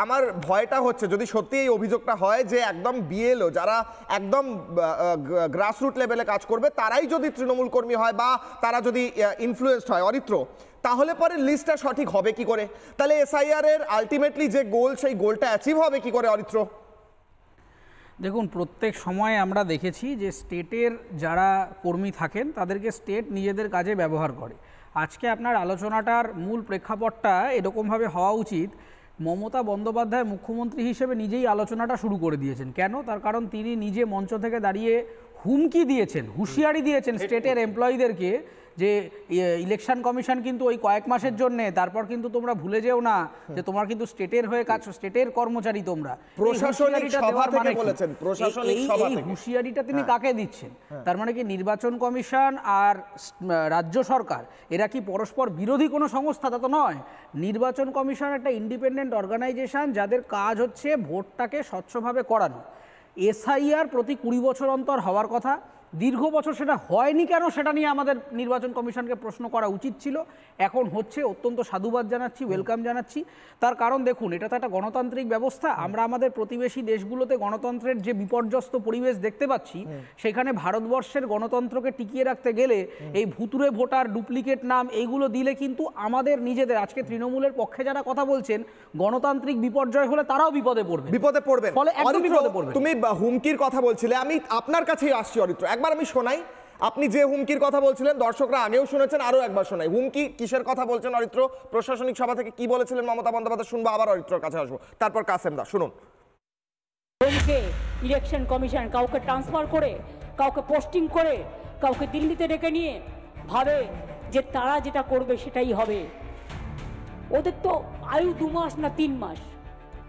আমার ভয়টা হচ্ছে যদি সত্যি এই অভিযোগটা হয় যে একদম বিএলও যারা একদম গ্রাসরুট লেভেলে কাজ করবে তারাই যদি তৃণমূল কর্মী হয় বা তারা যদি ইনফ্লুয়েসড হয় অরিত্র, তাহলে পরে লিস্টটা সঠিক হবে কি করে? তাহলে এসআইআর এর আলটিমেটলি যে গোল সেই গোলটা অ্যাচিভ হবে কি করে অরিত্র? দেখুন, প্রত্যেক সময় আমরা দেখেছি যে স্টেটের যারা কর্মী থাকেন তাদেরকে স্টেট নিজেদের কাজে ব্যবহার করে। আজকে আপনার আলোচনাটার মূল প্রেক্ষাপটটা এরকমভাবে হওয়া উচিত, মমতা বন্দ্যোপাধ্যায় মুখ্যমন্ত্রী হিসেবে নিজেই আলোচনাটা শুরু করে দিয়েছেন। কেন? তার কারণ তিনি নিজে মঞ্চ থেকে দাঁড়িয়ে হুমকি দিয়েছেন, হুঁশিয়ারি দিয়েছেন স্টেটের এমপ্লয়ীদেরকে যে ইলেকশন কমিশন কিন্তু ওই কয়েক মাসের জন্য, তারপর কিন্তু তোমরা ভুলে যেও না যে তোমার কিন্তু স্টেটের হয়ে কাজ, স্টেটের কর্মচারী তোমরা। প্রশাসনিক সভা থেকে বলেছেন, প্রশাসনিক সভা থেকে হুঁশিয়ারিটা তিনি কাকে দিচ্ছেন? তার মানে কি নির্বাচন কমিশন আর রাজ্য সরকার এরা কি পরস্পর বিরোধী কোনো সংস্থা? তা তো নয়। নির্বাচন কমিশন একটা ইন্ডিপেন্ডেন্ট অর্গানাইজেশন যাদের কাজ হচ্ছে ভোটটাকে স্বচ্ছভাবে করানো। এসআইআর প্রতি 20 বছর অন্তর হওয়ার কথা, দীর্ঘ বছর সেটা হয়নি কেন সেটা নিয়ে আমাদের নির্বাচন কমিশনকে প্রশ্ন করা উচিত ছিল। এখন হচ্ছে, অত্যন্ত সাধুবাদ জানাচ্ছি, ওয়েলকাম জানাচ্ছি। তার কারণ দেখুন, এটা তো একটা গণতান্ত্রিক ব্যবস্থা। আমরা আমাদের প্রতিবেশী দেশগুলোতে গণতন্ত্রের যে বিপর্যস্ত পরিবেশ দেখতে পাচ্ছি, সেখানে ভারতবর্ষের গণতন্ত্রকে টিকিয়ে রাখতে গেলে এই ভুতুরে ভোটার, ডুপ্লিকেট নাম এইগুলো দিলে কিন্তু আমাদের নিজেদের, আজকে তৃণমূলের পক্ষে যারা কথা বলছেন, গণতান্ত্রিক বিপর্যয় হলে তারাও বিপদে পড়বে। ফলে একদম বিপদে পড়বে। তুমি হুমকির কথা বলছিলে, আমি আপনার কাছেই আসছি অরিত্র। একবার আমি শোনাই আপনি যে হুমকির কথা বলছিলেন, দর্শকরা আগেও শুনেছেন, আরো একবার শোনাই। হুমকি কিসের কথা বলছেন অরিত্র? প্রশাসনিক সভা থেকে কি বলেছিলেন মমতা বন্দ্যোপাধ্যায় শুনবো, আবার অরিত্রর কাছে আসবো, তারপর কাসেম দা শুনুন। ইলেকশন কমিশন কাউকে ট্রান্সফার করে, কাউকে পোস্টিং করে, কাউকে দিল্লিতে ডেকে নিয়ে ভাবে যে তারা যেটা করবে সেটাই হবে। ওদের তো আয়ু 2 মাস না 3 মাস,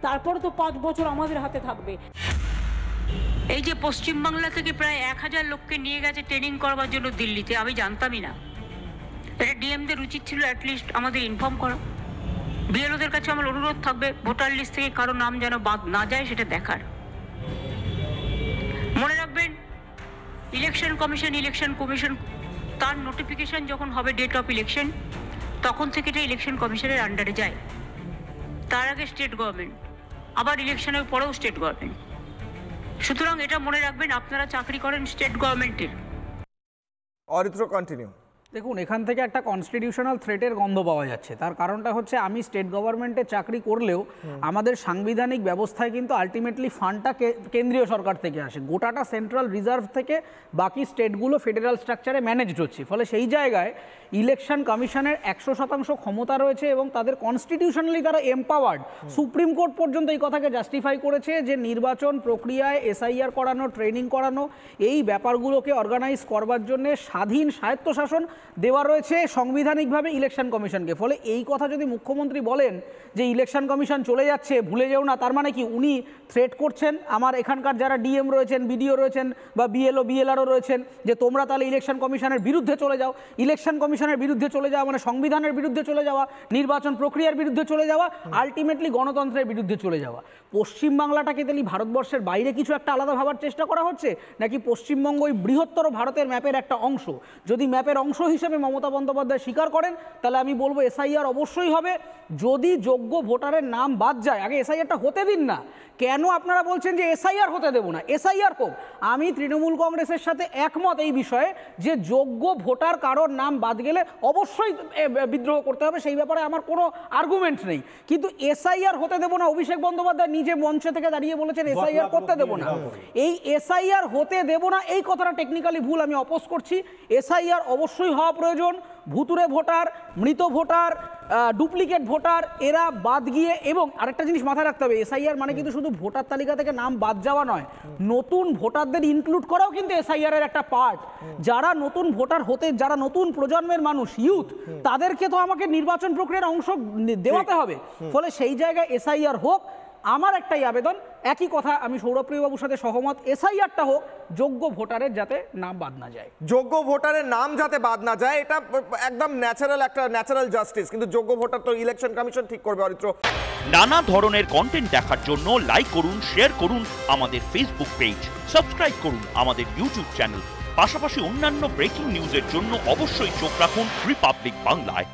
তারপরে তো 5 বছর আমাদের হাতে থাকবে। এই যে পশ্চিমবাংলা থেকে প্রায় 1000 লোককে নিয়ে গেছে ট্রেনিং করবার জন্য দিল্লিতে, আমি জানতামই না। এটা ডিএমদের উচিত ছিল অ্যাটলিস্ট আমাদের ইনফর্ম করা। বিএলওদের কাছে আমার অনুরোধ থাকবে ভোটার লিস্ট থেকে কারো নাম যেন বাদ না যায় সেটা দেখার। মনে রাখবেন, ইলেকশন কমিশন তার নোটিফিকেশন যখন হবে ডেট অফ ইলেকশন, তখন থেকে এটা ইলেকশন কমিশনের আন্ডারে যায়। তার আগে স্টেট গভর্নমেন্ট, আবার ইলেকশনের পরেও স্টেট গভর্নমেন্ট। সুতরাং এটা মনে রাখবেন, আপনারা চাকরি করেন স্টেট গভর্নমেন্টের। অরিত্র কন্টিনিউ। দেখুন, এখান থেকে একটা কনস্টিটিউশনাল থ্রেটের গন্ধ পাওয়া যাচ্ছে। তার কারণটা হচ্ছে, আমি স্টেট গভর্নমেন্টে চাকরি করলেও আমাদের সাংবিধানিক ব্যবস্থায় কিন্তু আলটিমেটলি ফান্ডটা কেন্দ্রীয় সরকার থেকে আসে, গোটাটা সেন্ট্রাল রিজার্ভ থেকে বাকি স্টেটগুলো ফেডারেল স্ট্রাকচারে ম্যানেজড হচ্ছে। ফলে সেই জায়গায় ইলেকশন কমিশনের 100% ক্ষমতা রয়েছে এবং তাদের কনস্টিটিউশনালি তারা এম্পাওয়ার্ড। সুপ্রিম কোর্ট পর্যন্ত এই কথাকে জাস্টিফাই করেছে যে নির্বাচন প্রক্রিয়ায় এসআইআর করানো, ট্রেনিং করানো, এই ব্যাপারগুলোকে অর্গানাইজ করবার জন্য স্বাধীন স্বায়ত্তশাসন দেওয়া রয়েছে সাংবিধানিকভাবে ইলেকশন কমিশনকে। ফলে এই কথা যদি মুখ্যমন্ত্রী বলেন যে ইলেকশন কমিশন চলে যাচ্ছে, ভুলে যেও না, তার মানে কি উনি থ্রেট করছেন আমার এখানকার যারা ডিএম রয়েছেন, বিডিও রয়েছেন বা বিএলও বিএলআরও রয়েছেন যে তোমরা তাহলে ইলেকশন কমিশনের বিরুদ্ধে চলে যাও। ইলেকশন কমিশনের বিরুদ্ধে চলে যাওয়া মানে সংবিধানের বিরুদ্ধে চলে যাওয়া, নির্বাচন প্রক্রিয়ার বিরুদ্ধে চলে যাওয়া, আলটিমেটলি গণতন্ত্রের বিরুদ্ধে চলে যাওয়া। পশ্চিমবাংলাটাকে তাহলে ভারতবর্ষের বাইরে কিছু একটা আলাদা ভাবার চেষ্টা করা হচ্ছে, নাকি পশ্চিমবঙ্গ ওই বৃহত্তর ভারতের ম্যাপের একটা অংশ? যদি ম্যাপের অংশ হিসেবে মমতা বন্দ্যোপাধ্যায় স্বীকার করেন, তাহলে আমি বলবো এসআইআর অবশ্যই হবে। যদি যোগ্য ভোটারের নাম বাদ যায়, আগে এসআইআরটা হতে দিন না। কেন আপনারা বলছেন যে এসআইআর হতে দেব না? এসআইআর হোক। আমি তৃণমূল কংগ্রেসের সাথে একমত এই বিষয়ে যে যোগ্য ভোটার কারোর নাম বাদ গেলে অবশ্যই বিদ্রোহ করতে হবে, সেই ব্যাপারে আমার কোনো আর্গুমেন্ট নেই। কিন্তু এসআইআর হতে দেব না, অভিষেক বন্দ্যোপাধ্যায় নিজে মঞ্চ থেকে দাঁড়িয়ে বলেছেন এসআইআর করতে দেব না। এই এসআইআর হতে দেব না এই কথাটা টেকনিক্যালি ভুল, আমি অপোজ করছি। এসআইআর অবশ্যই হওয়া প্রয়োজন। ভুতুরে ভোটার, মৃত ভোটার, ডুপ্লিকেট ভোটার এরা বাদ গিয়ে, এবং আরেকটা জিনিস মাথায় রাখতে হবে, এসআইআর মানে কিন্তু শুধু ভোটার তালিকা থেকে নাম বাদ যাওয়া নয়, নতুন ভোটারদের ইনক্লুড করাও কিন্তু এসআইআর এর একটা পার্ট। যারা নতুন ভোটার হতে, যারা নতুন প্রজন্মের মানুষ, ইউথ, তাদেরকে তো আমাকে নির্বাচন প্রক্রিয়ার অংশ দেওয়াতে হবে। ফলে সেই জায়গায় এসআইআর হোক। আমার একটাই আবেদন, একই কথা আমি সৌরভপ্রিয় বাবুর সাথে সহমত, এসআইআরটা হোক, যোগ্য ভোটারের যাতে নাম বাদ না যায়। যোগ্য ভোটারের নাম যাতে বাদ না যায়, এটা একদম ন্যাচারাল জাস্টিস। কিন্তু যোগ্য ভোটার তো ইলেকশন কমিশন ঠিক করবে। অরিত্র, নানা ধরনের কন্টেন্ট দেখার জন্য লাইক করুন, শেয়ার করুন আমাদের ফেসবুক পেজ, সাবস্ক্রাইব করুন আমাদের ইউটিউব চ্যানেল। পাশাপাশি অন্যান্য ব্রেকিং নিউজের জন্য অবশ্যই চোখ রাখুন রিপাবলিক বাংলায়।